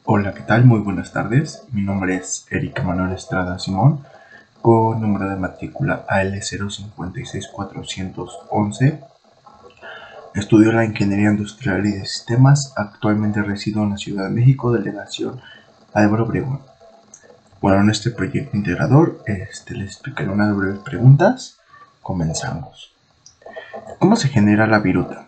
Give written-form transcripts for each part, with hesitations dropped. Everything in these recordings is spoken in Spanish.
Hola, ¿qué tal? Muy buenas tardes. Mi nombre es Eric Manuel Estrada Simón, con número de matrícula AL056411. Estudio la Ingeniería Industrial y de Sistemas. Actualmente resido en la Ciudad de México, delegación Álvaro Obregón. Bueno, en este proyecto integrador les explicaré unas breves preguntas. Comenzamos. ¿Cómo se genera la viruta?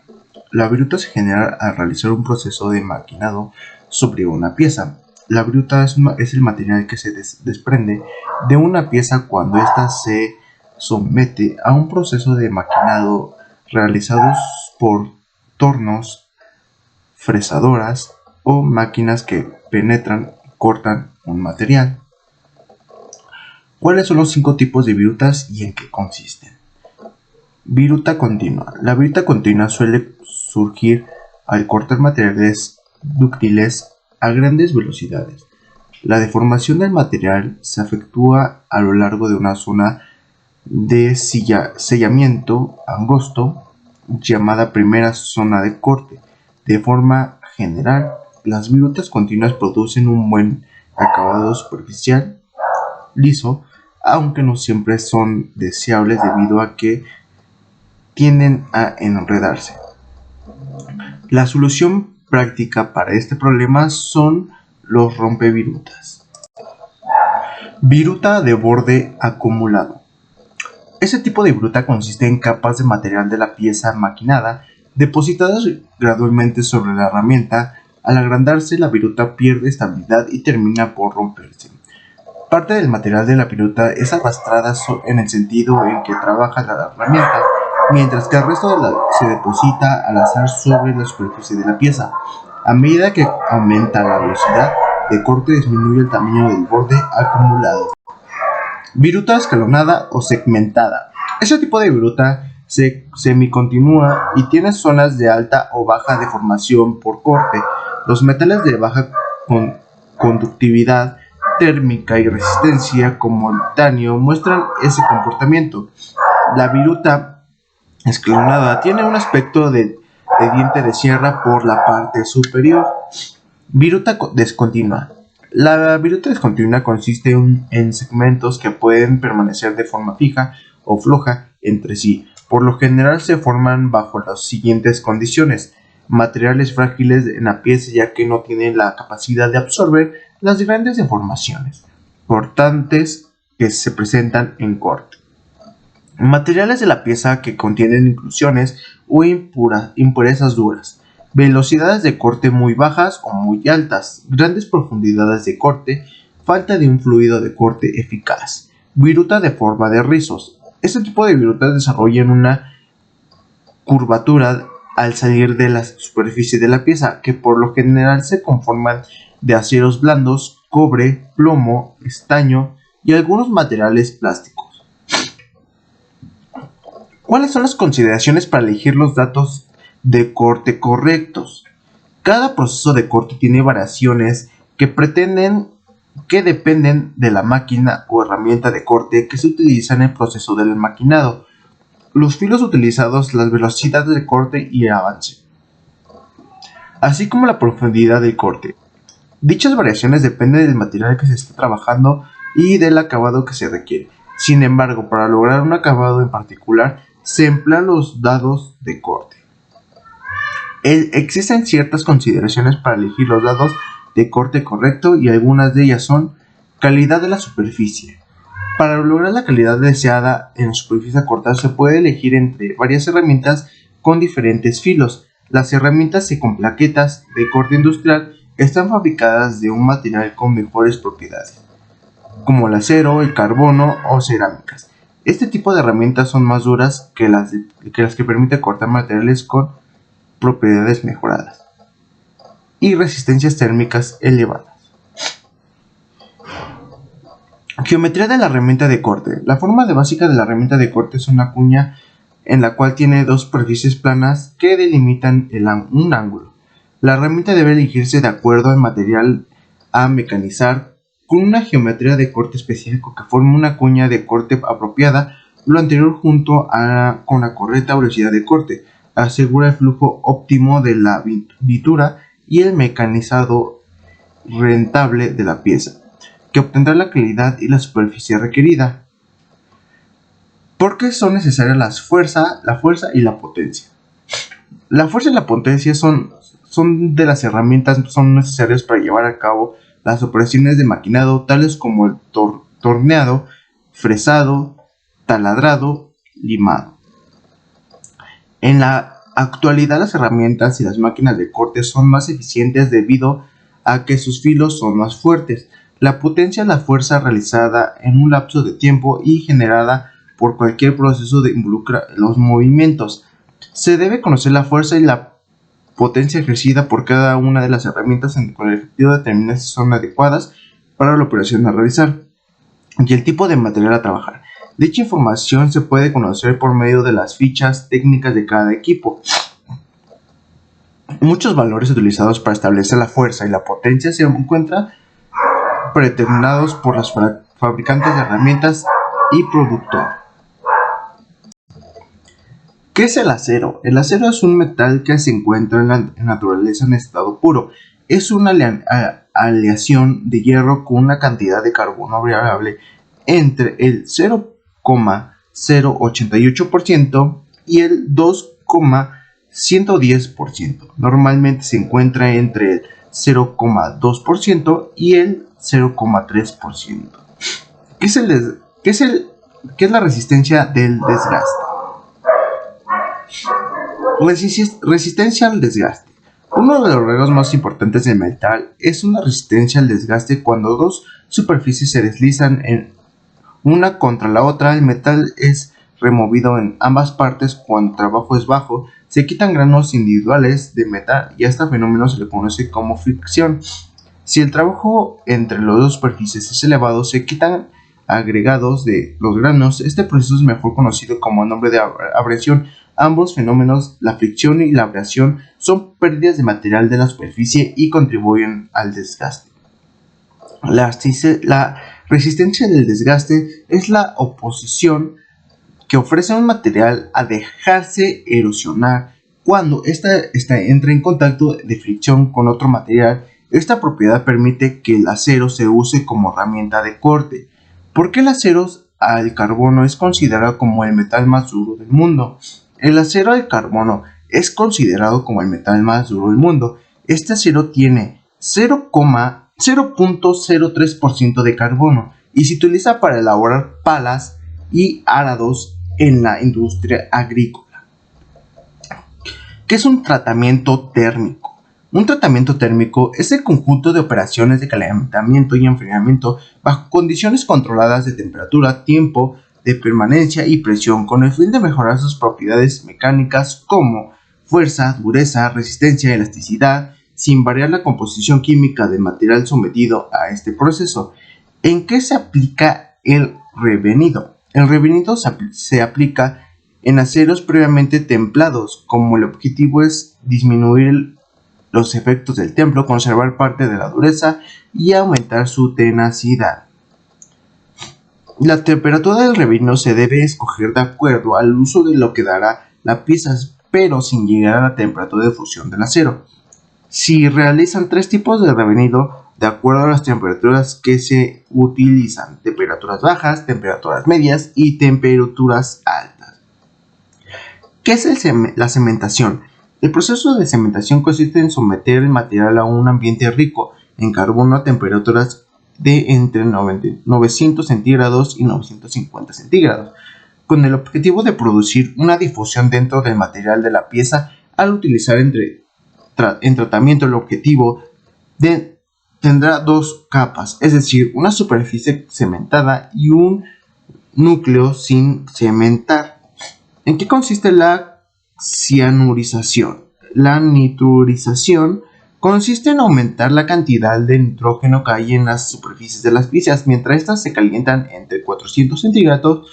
La viruta se genera al realizar un proceso de maquinado sobre una pieza. La viruta es el material que se desprende de una pieza cuando ésta se somete a un proceso de maquinado realizados por tornos, fresadoras o máquinas que penetran y cortan un material. ¿Cuáles son los 5 tipos de virutas y en qué consisten? Viruta continua. La viruta continua suele surgir al cortar materiales dúctiles a grandes velocidades. La deformación del material se efectúa a lo largo de una zona de sellamiento angosto llamada primera zona de corte. De forma general, las virutas continuas producen un buen acabado superficial liso, aunque no siempre son deseables debido a que tienden a enredarse. La solución práctica para este problema son los rompevirutas. Viruta de borde acumulado. Este tipo de viruta consiste en capas de material de la pieza maquinada depositadas gradualmente sobre la herramienta. Al agrandarse, la viruta pierde estabilidad y termina por romperse. Parte del material de la viruta es arrastrada en el sentido en que trabaja la herramienta, mientras que el resto se deposita al azar sobre la superficie de la pieza. A medida que aumenta la velocidad de corte, disminuye el tamaño del borde acumulado. Viruta escalonada o segmentada. Este tipo de viruta semicontinua y tiene zonas de alta o baja deformación por corte. Los metales de baja conductividad térmica y resistencia como el titanio muestran ese comportamiento. La viruta escalonada tiene un aspecto de diente de sierra por la parte superior. Viruta descontinua. La viruta descontinua consiste en segmentos que pueden permanecer de forma fija o floja entre sí. Por lo general se forman bajo las siguientes condiciones: materiales frágiles en la pieza ya que no tienen la capacidad de absorber las grandes deformaciones cortantes que se presentan en corte. Materiales de la pieza que contienen inclusiones o impurezas duras, velocidades de corte muy bajas o muy altas, grandes profundidades de corte, falta de un fluido de corte eficaz, viruta de forma de rizos. Este tipo de virutas desarrollan una curvatura al salir de la superficie de la pieza, que por lo general se conforman de aceros blandos, cobre, plomo, estaño y algunos materiales plásticos. ¿Cuáles son las consideraciones para elegir los datos de corte correctos? Cada proceso de corte tiene variaciones que dependen de la máquina o herramienta de corte que se utiliza en el proceso del maquinado, los filos utilizados, las velocidades de corte y el avance, así como la profundidad del corte. Dichas variaciones dependen del material que se está trabajando y del acabado que se requiere. Sin embargo, para lograr un acabado en particular, se emplean los dados de corte. Existen ciertas consideraciones para elegir los dados de corte correcto y algunas de ellas son: calidad de la superficie. Para lograr la calidad deseada en la superficie a cortar se puede elegir entre varias herramientas con diferentes filos. Las herramientas con plaquetas de corte industrial están fabricadas de un material con mejores propiedades, como el acero, el carbono o cerámicas. Este tipo de herramientas son más duras que las que permiten cortar materiales con propiedades mejoradas y resistencias térmicas elevadas. Geometría de la herramienta de corte. La forma básica de la herramienta de corte es una cuña en la cual tiene dos superficies planas que delimitan un ángulo. La herramienta debe elegirse de acuerdo al material a mecanizar con una geometría de corte específico que forme una cuña de corte apropiada. Lo anterior con la correcta velocidad de corte asegura el flujo óptimo de la vitura y el mecanizado rentable de la pieza, que obtendrá la calidad y la superficie requerida. ¿Por qué son necesarias la fuerza y la potencia? La fuerza y la potencia son de las herramientas son necesarias para llevar a cabo las operaciones de maquinado, tales como el torneado, fresado, taladrado, limado. En la actualidad, las herramientas y las máquinas de corte son más eficientes debido a que sus filos son más fuertes. La potencia es la fuerza realizada en un lapso de tiempo y generada por cualquier proceso que involucra los movimientos. Se debe conocer la fuerza y la potencia ejercida por cada una de las herramientas con el objetivo de determinar si son adecuadas para la operación a realizar y el tipo de material a trabajar. Dicha información se puede conocer por medio de las fichas técnicas de cada equipo. Muchos valores utilizados para establecer la fuerza y la potencia se encuentran predeterminados por los fabricantes de herramientas y productor. ¿Qué es el acero? El acero es un metal que se encuentra en la naturaleza en estado puro. Es una aleación de hierro con una cantidad de carbono variable entre el 0,088% y el 2,110%. Normalmente se encuentra entre el 0,2% y el 0,3%. ¿Qué es la resistencia del desgaste? Resistencia al desgaste. Uno de los rasgos más importantes del metal es una resistencia al desgaste. Cuando dos superficies se deslizan en una contra la otra, el metal es removido en ambas partes. Cuando el trabajo es bajo, se quitan granos individuales de metal y a este fenómeno se le conoce como fricción. Si el trabajo entre las dos superficies es elevado, se quitan agregados de los granos. Este proceso es mejor conocido como el nombre de abrasión. Ambos fenómenos, la fricción y la abrasión, son pérdidas de material de la superficie y contribuyen al desgaste. La resistencia del desgaste es la oposición que ofrece un material a dejarse erosionar cuando ésta entra en contacto de fricción con otro material. Esta propiedad permite que el acero se use como herramienta de corte. ¿Por qué el acero al carbono es considerado como el metal más duro del mundo? El acero al carbono es considerado como el metal más duro del mundo. Este acero tiene 0,03% de carbono y se utiliza para elaborar palas y arados en la industria agrícola. ¿Qué es un tratamiento térmico? Un tratamiento térmico es el conjunto de operaciones de calentamiento y enfriamiento bajo condiciones controladas de temperatura, tiempo de permanencia y presión con el fin de mejorar sus propiedades mecánicas como fuerza, dureza, resistencia y elasticidad, sin variar la composición química del material sometido a este proceso. ¿En qué se aplica el revenido? El revenido se aplica en aceros previamente templados, como el objetivo es disminuir los efectos del templo, conservar parte de la dureza y aumentar su tenacidad. La temperatura del revenido se debe escoger de acuerdo al uso de lo que dará la pieza, pero sin llegar a la temperatura de fusión del acero. Se realizan tres tipos de revenido de acuerdo a las temperaturas que se utilizan: temperaturas bajas, temperaturas medias y temperaturas altas. ¿Qué es la cementación? El proceso de cementación consiste en someter el material a un ambiente rico en carbono a temperaturas de entre 900 centígrados y 950 centígrados, con el objetivo de producir una difusión dentro del material de la pieza. Al utilizar en tratamiento, el objetivo tendrá dos capas, es decir, una superficie cementada y un núcleo sin cementar. ¿En qué consiste la cianurización? La nitrurización consiste en aumentar la cantidad de nitrógeno que hay en las superficies de las piezas mientras estas se calientan entre 400 centígrados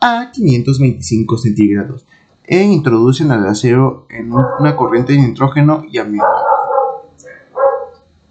a 525 centígrados e introducen al acero en una corriente de nitrógeno y amonio.